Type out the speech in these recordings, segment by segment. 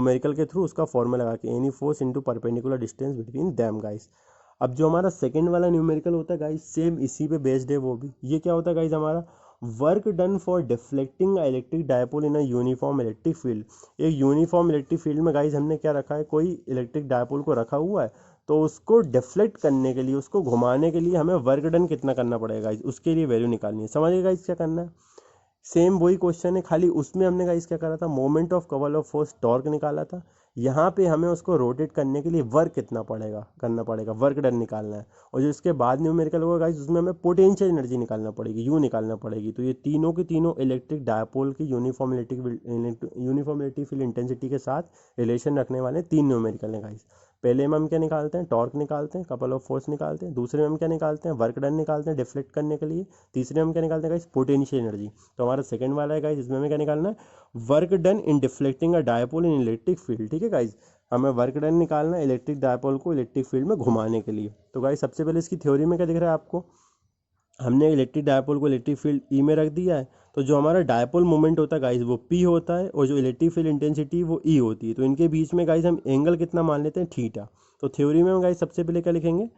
Numerical के through उसका formula लगा के, any force into perpendicular distance between them guys. अब जो हमारा सेकंड वाला न्यूमेरिकल होता है गाइस, सेम इसी पे बेस्ड है वो भी। ये क्या होता है गाइस हमारा, work done for deflecting electric dipole in a uniform electric field. एक यूनिफॉर्म इलेक्ट्रिक फील्ड में गाइस हमने क्या रखा है, कोई इलेक्ट्रिक डायपोल को रखा हुआ है, तो उसको डिफ्लेक्ट करने के लिए, उसको घुमाने के लिए हमें वर्क डन कितना करना पड़ेगा गाइस, उसके लिए वैल्यू निकालनी है। समझिए गाइस क्या करना है, सेम वही क्वेश्चन है, खाली उसमें हमने गाइस क्या करा था, moment of couple of force torque निकाला था। यहाँ पे हमें उसको रोटेट करने के लिए वर्क कितना पड़ेगा, करना पड़ेगा, वर्क डन निकालना है। और जो इसके बाद न्यूमेरिकल होगा गाइस, उसमें हमें पोटेंशियल एनर्जी निकालना पड़ेगी, यू निकालना पड़ेगी। तो ये तीनों की तीनों इलेक्ट्रिक डायपोल की यूनिफॉर्म इलेक्ट्रिक फील्ड इंटेंसिटी के साथ रिलेशन रखने वाले तीन न्यूमेरिकल हैं गाइस। पहले में हम क्या निकालते हैं, टॉर्क निकालते हैं, कपल ऑफ फोर्स निकालते हैं। दूसरे में हम क्या निकालते हैं, वर्क डन निकालते हैं डिफ्लेक्ट करने के लिए। तीसरे में हम क्या निकालते हैं गाइस, पोटेंशियल एनर्जी। तो हमारा सेकंड वाला है गाइस, इसमें हमें क्या निकालना है, work done in deflecting a dipole in electric field. ठीक है गाइस, हमें वर्क डन निकालना है इलेक्ट्रिक डायपोल को इलेक्ट्रिक फील्ड में घुमाने के लिए। तो गाइस सबसे पहले इसकी थ्योरी में क्या दिख रहा है आपको, हमने इलेक्ट्रिक डायपोल को इलेक्ट्रिक फील्ड ई में रख दिया है। तो जो हमारा डायपोल मोमेंट होता है गाइस वो पी होता है, और जो इलेक्ट्रिक फील्ड इंटेंसिटी वो ई होती है। तो इनके बीच में गाइस हम एंगल कितना मान लेते हैं, थीटा। तो थ्योरी में हम गाइस सबसे पहले क्या लिखेंगे,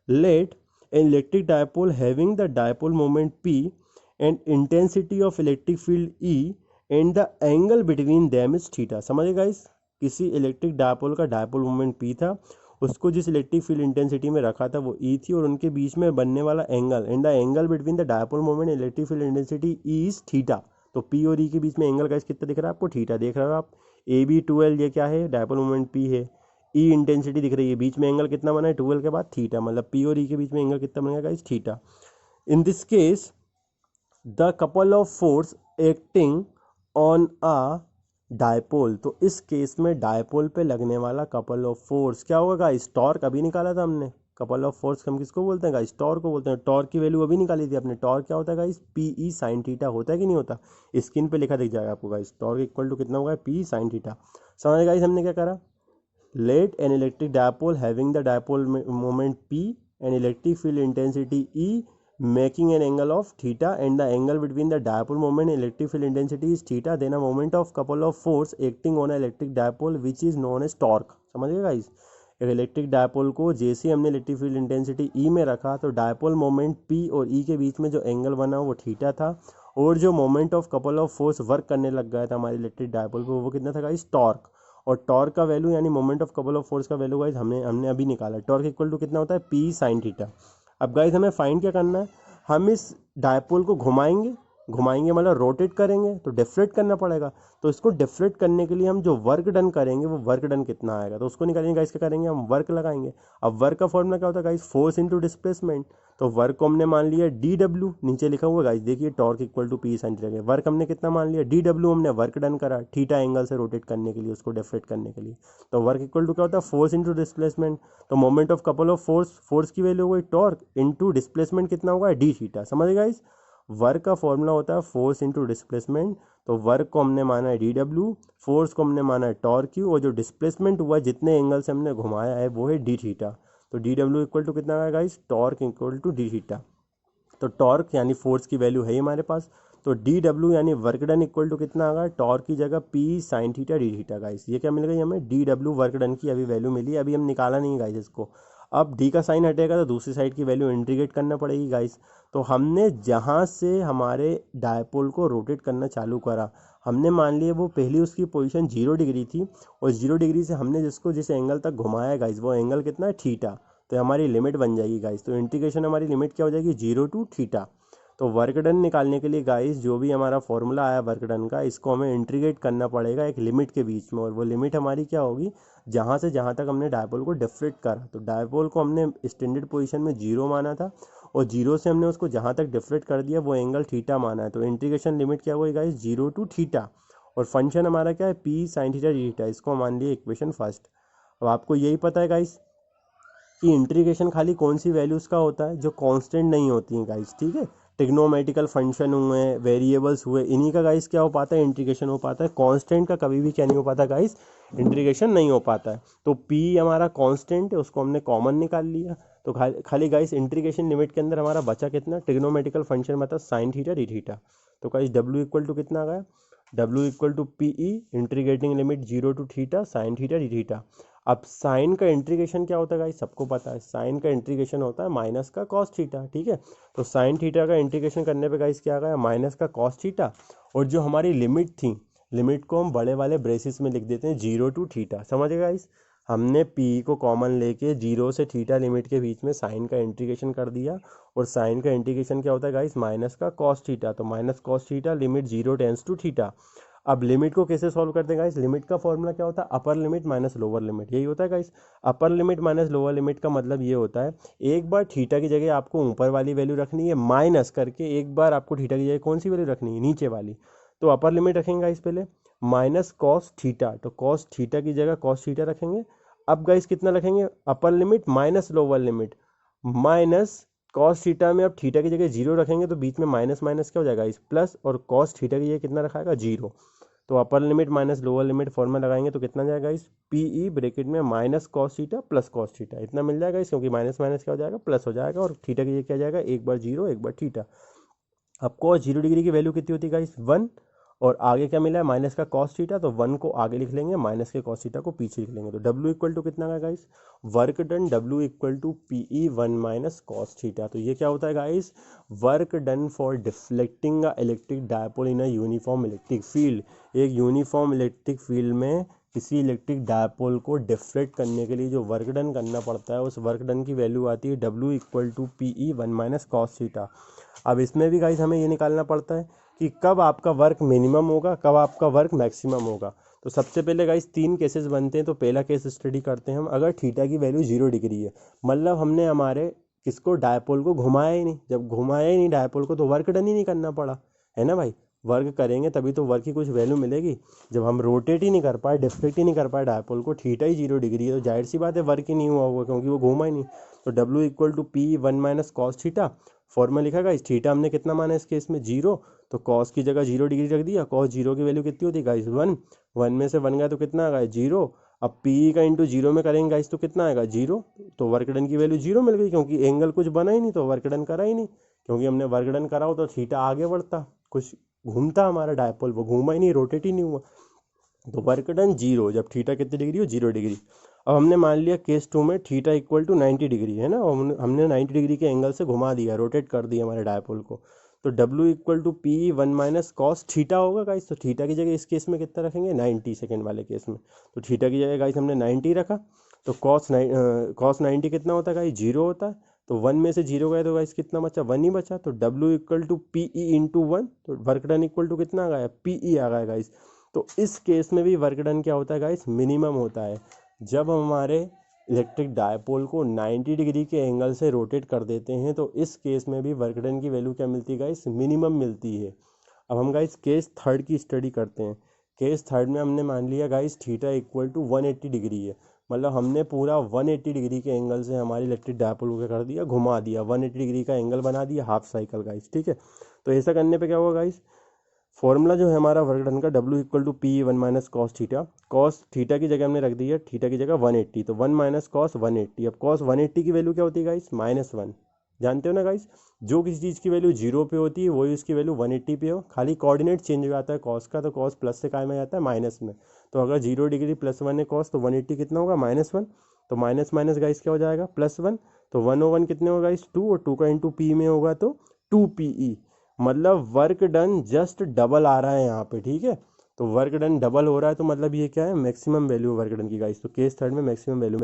let an electric dipole having the dipole moment P and intensity of electric field E and the angle between them is theta. समझे गाइस, किसी इलेक्ट्रिक डायपोल का डायपोल मोमेंट पी था, उसको जिस इलेक्ट्रिक फील्ड इंटेंसिटी में रखा था वो ई थी, और उनके बीच में बनने वाला angle and the angle between the dipole moment electric field intensity E is theta. तो पी और ई के बीच में एंगल गाइस कितना दिख रहा है आपको, थीटा देख रहे हो आप। ए बी 2L ये क्या है, डायपोल मोमेंट पी है, ई इंटेंसिटी दिख रही है, बीच में एंगल कितना बना है 2L के बाद थीटा, मतलब पी और ई के बीच में एंगल कितना बनेगा guys, theta. In this case the couple of force acting on a dipole, तो इस केस में डायपोल पे लगने वाला कपल ऑफ फोर्स क्या होगा गाइस, टॉर्क अभी निकाला था हमने। कपल ऑफ फोर्स हम किसको बोलते हैं गाइस, टॉर्क को बोलते हैं। टॉर्क की वैल्यू अभी निकाली थी अपने। टॉर्क क्या होता है guys, P E sine theta होता है कि नहीं होता, स्क्रीन पे लिखा दिख जाएगा आपको गाइस, टॉर्क इक्वल टू कितना होगा, पी साइन थीटा। समझ गाइस हमने क्या करा, let an electric dipole having the dipole moment P and electric field intensity E making an angle of theta and the angle between the dipole moment and electric field intensity is theta, then a moment of couple of force acting on a electric dipole which is known as torque। समझिए guys, एक electric dipole को जैसे हमने electric field intensity ई में रखा, तो dipole moment P और ई के बीच में जो एंगल बना वो थीटा था, और जो moment of couple of force work करने लग गया था हमारे इलेक्ट्रिक डायपोल पे वो कितना था गाइस, टॉर्क। और टॉर्क का वैल्यू यानी moment of couple of force का वैल्यू गाइस हमने अभी निकाला। टॉर्क इक्वल टू कितना होता है, पी साइन थीटा। अब गाइस हमें फाइंड क्या करना है, हम इस डायपोल को घुमाएंगे मतलब रोटेट करेंगे, तो डिफ्लेक्ट करना पड़ेगा। तो इसको डिफ्लेक्ट करने के लिए हम जो वर्क डन करेंगे वो वर्क डन कितना आएगा, तो उसको निकालेंगे गाइस, क्या करेंगे हम वर्क लगाएंगे। अब वर्क का फॉर्मूला क्या होता है गाइस, फोर्स इंटू डिस्प्लेसमेंट। तो वर्क को हमने मान लिया DW, नीचे लिखा हुआ गाइस देखिए, torque equal to P sine theta. Work हमने कितना मान लिया, DW हमने वर्क डन करा थीटा एंगल से रोटेट करने के लिए, उसको डिफ्लेक्ट करने के लिए। तो वर्क इक्वल टू क्या होता है, फोर्स इंटू डिस्प्लेसमेंट। तो moment of couple of force की वैल्यू हो गई टॉर्क, इंटू डिस्प्लेसमेंट कितना होगा, डी थीटा। समझ गाइस, वर्क का फॉर्मूला होता है फोर्स इंटू डिस्प्लेसमेंट। तो वर्क को हमने माना है DW, फोर्स को हमने माना है टॉर्क क्यू, और जो डिस्प्लेसमेंट हुआ जितने एंगल से हमने घुमाया है वो है डी थीटा। तो DW इक्वल टू कितना आएगा guys, torque equal to D theta. तो टॉर्क यानी फोर्स की वैल्यू है हमारे पास, तो DW यानी वर्क डन इक्वल टू कितना आ गया, टॉर्क की जगह P sine theta D theta. Guys ये क्या मिल गई हमें, DW वर्क डन की अभी वैल्यू मिली, अभी हम निकाला नहीं गाइस इसको। अब डी का साइन हटेगा तो दूसरी साइड की वैल्यू इंटीग्रेट करना पड़ेगी गाइस। तो हमने जहाँ से हमारे डायपोल को रोटेट करना चालू करा, हमने मान लिया वो पहली उसकी पोजीशन 0 डिग्री थी, और 0 डिग्री से हमने जिस एंगल तक घुमाया गाइस वो एंगल कितना है, थीटा। तो हमारी लिमिट बन जाएगी गाइस, तो इंटीग्रेशन हमारी लिमिट क्या हो जाएगी, 0 टू थीटा। तो वर्क डन निकालने के लिए गाइस जो भी हमारा फॉर्मूला आया वर्क डन का, इसको हमें इंटीग्रेट करना पड़ेगा एक लिमिट के बीच में, और वो लिमिट हमारी क्या होगी, जहाँ से जहाँ तक हमने डायपोल को डिफ्लेक्ट करा। तो डायपोल को हमने स्टैंडर्ड पोजीशन में 0 माना था, और 0 से हमने उसको जहाँ तक डिफ्लेक्ट कर दिया वो एंगल थीटा माना है। तो इंटीग्रेशन लिमिट क्या होगी गाइस, 0 टू थीटा, और फंक्शन हमारा क्या है, P sine theta D theta. इसको मान लिए इक्वेशन फर्स्ट। अब आपको यही पता है गाइस कि इंटीग्रेशन खाली कौन सी वैल्यूज़ का होता है, जो कांस्टेंट नहीं होती हैं गाइस, ठीक है। ट्रिग्नोमेट्रिकल फंक्शन हुए, वेरिएबल्स हुए, इन्हीं का गाइस क्या हो पाता है, इंटीग्रेशन हो पाता है। कांस्टेंट का कभी भी क्या नहीं हो पाता गाइस, इंटीग्रेशन नहीं हो पाता है। तो पी हमारा कांस्टेंट है, उसको हमने कॉमन निकाल लिया। तो खाली गाइस इंटीग्रेशन लिमिट के अंदर हमारा बचा कितना, ट्रिग्नोमेट्रिकल फंक्शन मतलब साइन थीटा डी थीटा। तो गाइस डब्ल्यू इक्वल टू कितना आ गया, W equal to P E, integrating limit 0 to theta sine theta D theta. अब साइन का इंटीग्रेशन क्या होता है गाइस, सबको पता है, साइन का इंटीग्रेशन होता है माइनस का कॉस थीटा, ठीक है। तो साइन थीटा का इंटीग्रेशन करने पे गाइस क्या आ गया, माइनस का कॉस थीटा। और जो हमारी लिमिट थी, लिमिट को हम बड़े वाले ब्रेसिस में लिख देते हैं 0 टू थीटा, समझ गए गाइस। हमने पी को कॉमन लेके 0 से थीटा लिमिट के बीच में साइन का इंटीग्रेशन कर दिया। और साइन का इंटीग्रेशन क्या होता है गाइस, माइनस का कॉस थीटा, तो minus cos theta limit 0 tends to theta. अब लिमिट को कैसे सॉल्व करते हैं गाइस, लिमिट का फॉर्मूला क्या होता है, upper limit minus lower limit, यही होता है guys. Upper limit minus lower limit का मतलब ये होता है, एक बार थीटा की जगह आपको ऊपर वाली वैल्यू रखनी है, माइनस करके एक बार आपको थीटा की जगह कौन सी वैल्यू रखनी है, नीचे वाली। तो अपर लिमिट रखेंगे गाइस पहले माइनस कॉस थीटा, तो कॉस थीटा की जगह कॉस थीटा रखेंगे। अब गाइस कितना रखेंगे, upper limit minus lower limit, minus cos theta में अब थीटा की जगह 0 रखेंगे तो बीच में माइनस माइनस क्या हो जाएगा इस प्लस, और कॉस थीटा की जगह कितना रखाएगा 0। तो upper limit minus lower limit formula लगाएंगे तो कितना जाएगा इस पी ई ब्रैकेट में minus cos theta plus cos theta, इतना मिल जाएगा इस, क्योंकि माइनस माइनस क्या हो जाएगा प्लस हो जाएगा, और थीटा की जगह क्या जाएगा, एक बार 0 एक बार थीटा। अब कॉस 0 डिग्री की वैल्यू कितनी होती है गाइस 1, और आगे क्या मिला है माइनस का कॉस थीटा, तो 1 को आगे लिख लेंगे, माइनस के कॉस थीटा को पीछे लिख लेंगे। तो W इक्वल टू कितना है guys, work done W equal to P E 1 minus cos theta. तो ये क्या होता है guys, work done for deflecting a electric dipole in a uniform electric field. एक यूनिफॉर्म इलेक्ट्रिक फील्ड में किसी इलेक्ट्रिक डायपोल को डिफ्लेक्ट करने के लिए जो वर्क डन करना पड़ता है, उस वर्क डन की वैल्यू आती है W equal to P E 1 minus cos theta. अब इसमें भी गाइस हमें ये निकालना पड़ता है कि कब आपका वर्क मिनिमम होगा, कब आपका वर्क मैक्सिमम होगा। तो सबसे पहले गाइस 3 केसेस बनते हैं, तो पहला केस स्टडी करते हैं हम, अगर थीटा की वैल्यू 0 डिग्री है, मतलब हमने हमारे किसको डायपोल को घुमाया ही नहीं, जब घुमाया ही नहीं डायपोल को तो वर्क डन ही नहीं करना पड़ा, है ना भाई। वर्क करेंगे तभी तो वर्क की कुछ वैल्यू मिलेगी। जब हम रोटेट ही नहीं कर पाए, डिफ्लेक्ट ही नहीं कर पाए डायपोल को, थीटा ही 0 डिग्री है, तो जाहिर सी बात है वर्क ही नहीं हुआ होगा, क्योंकि वो घूमा ही नहीं। तो W equal to P 1 minus cos theta, formula लिखा गाइस, थीटा हमने कितना माना इस केस में 0, तो कॉस की जगह 0 डिग्री रख दिया, कॉस 0 की वैल्यू कितनी होती है गाइस 1, 1 में से 1 गया तो कितना आएगा 0। अब पी का इंटू 0 में करेंगे गाइस तो कितना आएगा 0, तो वर्क डन की वैल्यू 0 मिल गई, क्योंकि एंगल कुछ बना ही नहीं तो वर्क डन करा ही नहीं, क्योंकि हमने वर्क डन करा हो तो थीटा आगे बढ़ता, कुछ घूमता हमारा डायपोल, वो घूमा ही नहीं, रोटेट ही नहीं हुआ, तो वर्क डन 0 जब थीटा कितनी डिग्री हो 0 डिग्री। अब हमने मान लिया केस 2 में थीटा इक्वल टू 90 डिग्री है ना, और हमने 90 डिग्री के एंगल से घुमा दिया, रोटेट कर दिया हमारे डायपोल को। तो W equal to P 1 minus cos theta होगा गाइस, तो थीटा की जगह इस केस में कितना रखेंगे 90, सेकेंड वाले केस में। तो थीटा की जगह गाइस हमने 90 रखा, तो कॉस 90 कितना होता है गाइस 0 होता है, तो 1 में से 0 गए तो गाइस कितना बचा 1 ही बचा, तो W equal to P E into 1, तो वर्क डन इक्वल टू कितना आ गया पी ई आ गया गाइस। तो इस केस में भी वर्क डन क्या होता है गाइस, मिनिमम होता है। जब हम हमारे इलेक्ट्रिक डायपोल को 90 डिग्री के एंगल से रोटेट कर देते हैं, तो इस केस में भी वर्क डन की वैल्यू क्या मिलती है गाइस, मिनिमम मिलती है। अब हम गाइस केस थर्ड की स्टडी करते हैं। केस थर्ड में हमने मान लिया guys theta equal to 180 degree है, मतलब हमने पूरा 180 डिग्री के एंगल से हमारी इलेक्ट्रिक डायपोल को क्या कर दिया, घुमा दिया, 180 डिग्री का एंगल बना दिया, हाफ साइकिल गाइस, ठीक है। तो ऐसा करने पे क्या होगा गाइस, फॉर्मूला जो है हमारा वर्क डन का W equal to P 1 minus cos theta, cos theta की जगह हमने रख दी है थीटा की जगह 180, तो 1 माइनस कॉस 180। अब कॉस 180 की वैल्यू क्या होती है गाइस, -1, जानते हो ना गाइस, जो किसी चीज़ की वैल्यू 0 पे होती है वही उसकी वैल्यू 180 पे हो, खाली कोऑर्डिनेट चेंज हो जाता है कॉस का, तो कॉस प्लस से काय में जाता है माइनस में। तो अगर 0 डिग्री +1 है कॉस, तो 180 कितना होगा -1, तो माइनस माइनस गाइस क्या हो जाएगा +1, तो 1 और 1 कितने होगा गाइस 2, और 2 का इंटू पी में होगा तो 2 PE, मतलब वर्क डन जस्ट डबल आ रहा है यहाँ पे, ठीक है। तो वर्क डन डबल हो रहा है, तो मतलब ये क्या है, मैक्सिमम वैल्यू वर्क डन की गाइस। तो केस थर्ड में मैक्सिमम वैल्यू